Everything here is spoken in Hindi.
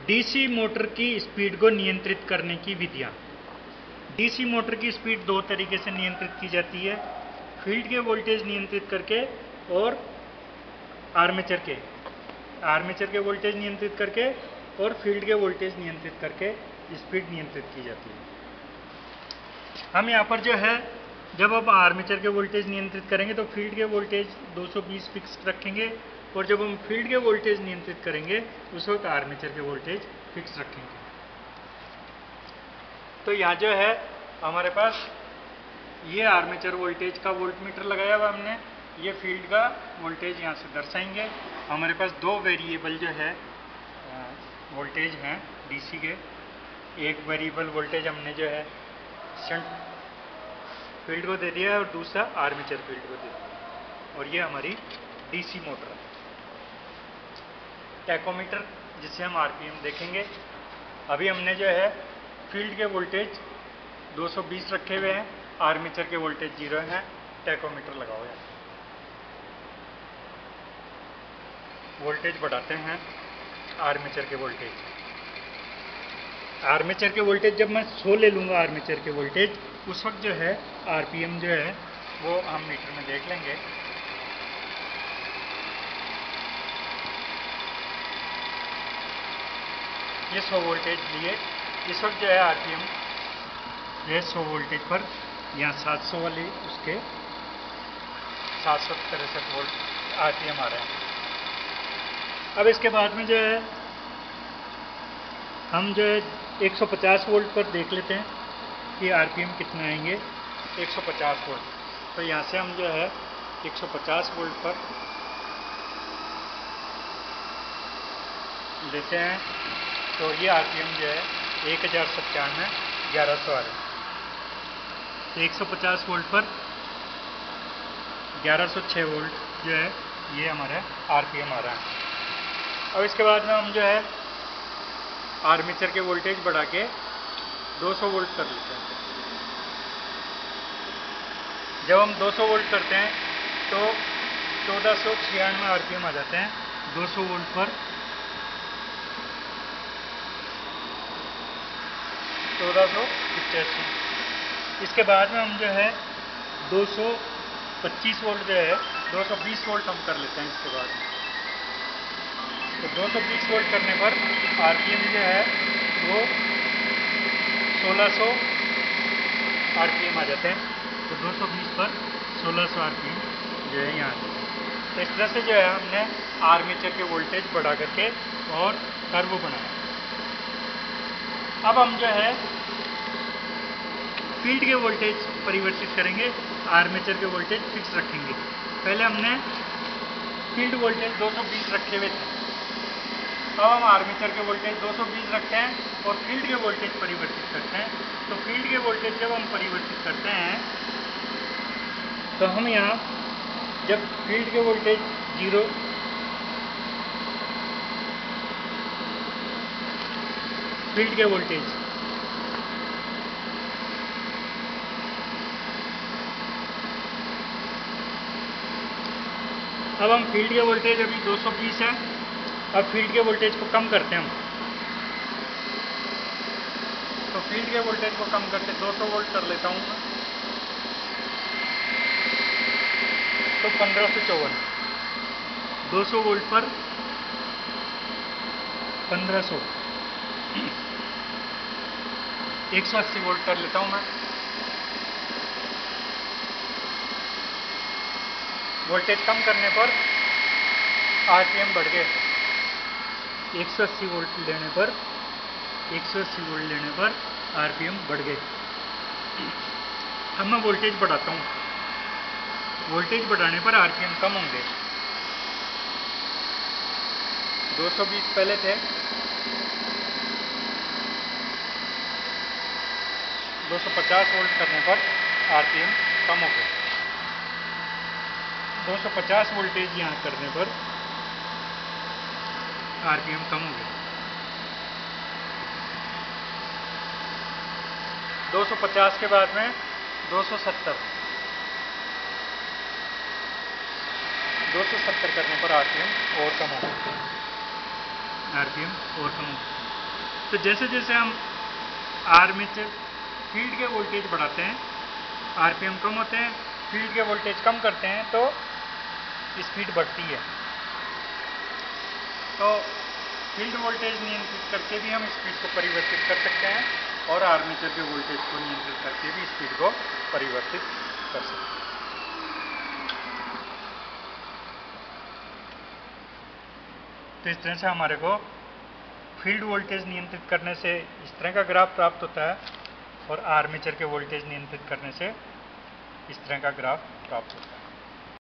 डीसी मोटर की स्पीड को नियंत्रित करने की विधियाँ। डीसी मोटर की स्पीड दो तरीके से नियंत्रित की जाती है, फील्ड के वोल्टेज नियंत्रित करके और आर्मेचर के वोल्टेज नियंत्रित करके और फील्ड के वोल्टेज नियंत्रित करके स्पीड नियंत्रित की जाती है। हम यहाँ पर जो है जब आप आर्मेचर के वोल्टेज नियंत्रित करेंगे तो फील्ड के वोल्टेज 220 फिक्स रखेंगे, और जब हम फील्ड के वोल्टेज नियंत्रित करेंगे उस वक्त आर्मेचर के वोल्टेज फिक्स रखेंगे। तो यहाँ जो है हमारे पास ये आर्मेचर वोल्टेज का वोल्टमीटर लगाया हुआ हमने, ये फील्ड का वोल्टेज यहाँ से दर्शाएंगे। हमारे पास दो वेरिएबल जो है वोल्टेज हैं डीसी के, एक वेरिएबल वोल्टेज हमने जो है शंट फील्ड को दे दिया है और दूसरा आर्मेचर फील्ड को दे दिया, और ये हमारी डीसी मोटर है। टैकोमीटर जिससे हम आरपीएम देखेंगे। अभी हमने जो है फील्ड के वोल्टेज 220 रखे हुए हैं, आर्मेचर के वोल्टेज 0 हैं, टैकोमीटर लगा हुआ है। वोल्टेज बढ़ाते हैं आर्मेचर के वोल्टेज। आर्मेचर के वोल्टेज जब मैं 100 ले लूँगा आर्मेचर के वोल्टेज, उस वक्त जो है आरपीएम जो है वो हम मीटर में देख लेंगे। ये 100 वोल्टेज लिए, इस वक्त जो है आरपीएम ये 100 वोल्टेज पर यहाँ 700 वाले उसके 763 वोल्ट आरपीएम आ रहे हैं। अब इसके बाद में जो है हम जो है 150 वोल्ट पर देख लेते हैं कि आरपीएम कितना आएंगे। 150 वोल्ट, तो यहाँ से हम जो है 150 वोल्ट पर लेते हैं, तो ये आरपीएम जो है 1097 1100 आ रहे हैं। तो 150 वोल्ट पर 1106 वोल्ट जो है ये हमारा आरपीएम आ रहा है। अब इसके बाद में हम जो है आर्मेचर के वोल्टेज बढ़ा के 200 वोल्ट कर लेते हैं। जब हम 200 वोल्ट करते हैं तो 1496 आरपीएम आ जाते हैं 200 वोल्ट पर। 1485। इसके बाद में हम जो है 225 वोल्ट जो है 220 वोल्ट हम कर लेते हैं इसके बाद में। तो 220 वोल्ट करने पर आरपीएम जो है वो 1600 आरपीएम आ जाते हैं। तो 220 पर 1600 आरपीएम जो है यहाँ आ जाते हैं। तो इस तरह से जो है हमने आर्मेचर के वोल्टेज बढ़ा करके और कर्व बनाया। अब हम जो है फील्ड के वोल्टेज परिवर्तित करेंगे, आर्मेचर के वोल्टेज फिक्स रखेंगे। पहले हमने फील्ड वोल्टेज 220 रखे हुए थे, अब हम आर्मेचर के वोल्टेज 220 रखते हैं और फील्ड के वोल्टेज परिवर्तित करते हैं। तो फील्ड के वोल्टेज जब हम परिवर्तित करते हैं तो हम यहाँ जब फील्ड के वोल्टेज 0 फील्ड के वोल्टेज अब हम फील्ड के वोल्टेज अभी 220 है, अब फील्ड के वोल्टेज को कम करते हैं हम। तो फील्ड के वोल्टेज को कम करके 200 वोल्ट कर लेता हूँ मैं। तो 1554 200 वोल्ट पर 1500 180 वोल्ट कर लेता हूँ मैं। वोल्टेज कम करने पर आरपीएम बढ़ गए। 180 वोल्ट लेने पर 180 वोल्ट लेने पर आरपीएम बढ़ गए। अब मैं वोल्टेज बढ़ाता हूँ, वोल्टेज बढ़ाने पर आरपीएम कम होंगे। 220 पहले थे, 250 वोल्ट करने पर आरपीएम कम हो गए। 250 वोल्टेज यहाँ करने पर आरपीएम कम हो गए। 250 के बाद में 270 270 करने पर आरपीएम और कम हो गए। आरपीएम और कम हो गए। तो जैसे जैसे हम आर्मेचर फील्ड के वोल्टेज बढ़ाते हैं, आरपीएम कम होते हैं, फील्ड के वोल्टेज कम करते हैं तो स्पीड बढ़ती है। तो फील्ड वोल्टेज नियंत्रित करके भी हम स्पीड को परिवर्तित कर सकते हैं और आर्मेचर के वोल्टेज को नियंत्रित करके भी स्पीड को परिवर्तित कर सकते हैं। तो इस तरह से हमारे को फील्ड वोल्टेज नियंत्रित करने से इस तरह का ग्राफ प्राप्त होता है और आर्मेचर के वोल्टेज नियंत्रित करने से इस तरह का ग्राफ प्राप्त होता है।